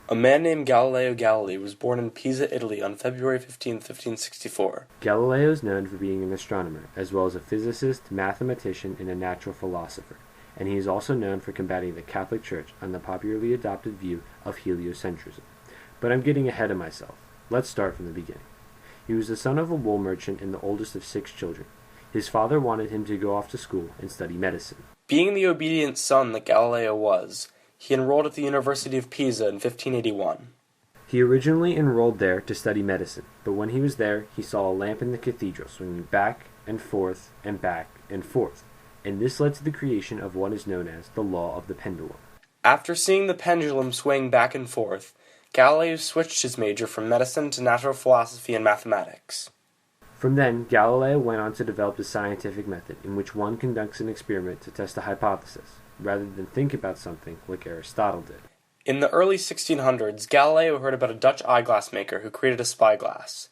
A man named Galileo Galilei was born in Pisa, Italy on February 15, 1564. Galileo is known for being an astronomer, as well as a physicist, mathematician, and a natural philosopher, and he is also known for combating the Catholic Church on the popularly adopted view of heliocentrism. But I'm getting ahead of myself. Let's start from the beginning. He was the son of a wool merchant and the oldest of 6 children. His father wanted him to go off to school and study medicine. Being the obedient son that Galileo was, he enrolled at the University of Pisa in 1581. He originally enrolled there to study medicine, but when he was there, he saw a lamp in the cathedral swinging back and forth and back and forth, and this led to the creation of what is known as the law of the pendulum. After seeing the pendulum swing back and forth, Galileo switched his major from medicine to natural philosophy and mathematics. From then, Galileo went on to develop a scientific method in which one conducts an experiment to test a hypothesis, rather than think about something like Aristotle did. In the early 1600s, Galileo heard about a Dutch eyeglass maker who created a spyglass.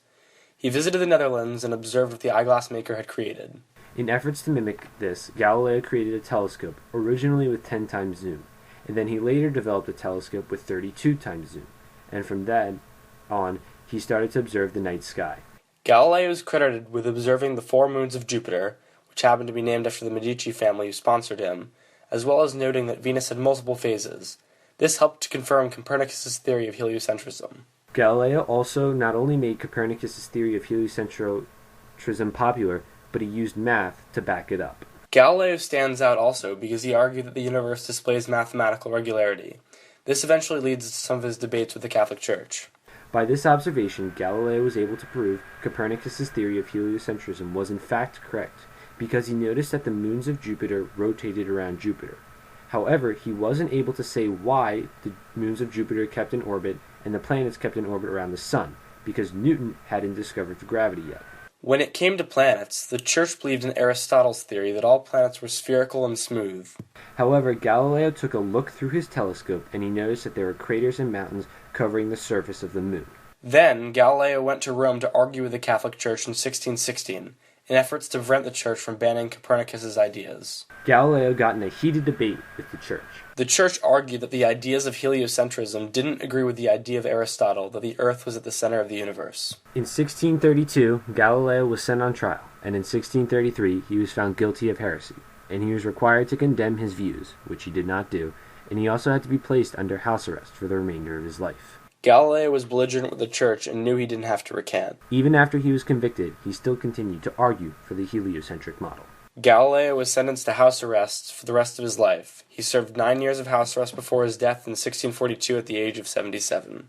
He visited the Netherlands and observed what the eyeglass maker had created. In efforts to mimic this, Galileo created a telescope, originally with 10 times zoom, and then he later developed a telescope with 32 times zoom, and from then on, he started to observe the night sky. Galileo is credited with observing the 4 moons of Jupiter, which happened to be named after the Medici family who sponsored him, as well as noting that Venus had multiple phases. This helped to confirm Copernicus' theory of heliocentrism. Galileo also not only made Copernicus' theory of heliocentrism popular, but he used math to back it up. Galileo stands out also because he argued that the universe displays mathematical regularity. This eventually leads to some of his debates with the Catholic Church. By this observation, Galileo was able to prove Copernicus' theory of heliocentrism was in fact correct, because he noticed that the moons of Jupiter rotated around Jupiter. However, he wasn't able to say why the moons of Jupiter kept in orbit and the planets kept in orbit around the Sun, because Newton hadn't discovered gravity yet. When it came to planets, the Church believed in Aristotle's theory that all planets were spherical and smooth. However, Galileo took a look through his telescope and he noticed that there were craters and mountains covering the surface of the moon. Then, Galileo went to Rome to argue with the Catholic Church in 1616, in efforts to prevent the Church from banning Copernicus' ideas. Galileo got in a heated debate with the Church. The Church argued that the ideas of heliocentrism didn't agree with the idea of Aristotle that the Earth was at the center of the universe. In 1632, Galileo was sent on trial, and in 1633 he was found guilty of heresy, and he was required to condemn his views, which he did not do, and he also had to be placed under house arrest for the remainder of his life. Galileo was belligerent with the Church and knew he didn't have to recant. Even after he was convicted, he still continued to argue for the heliocentric model. Galileo was sentenced to house arrest for the rest of his life. He served 9 years of house arrest before his death in 1642 at the age of 77.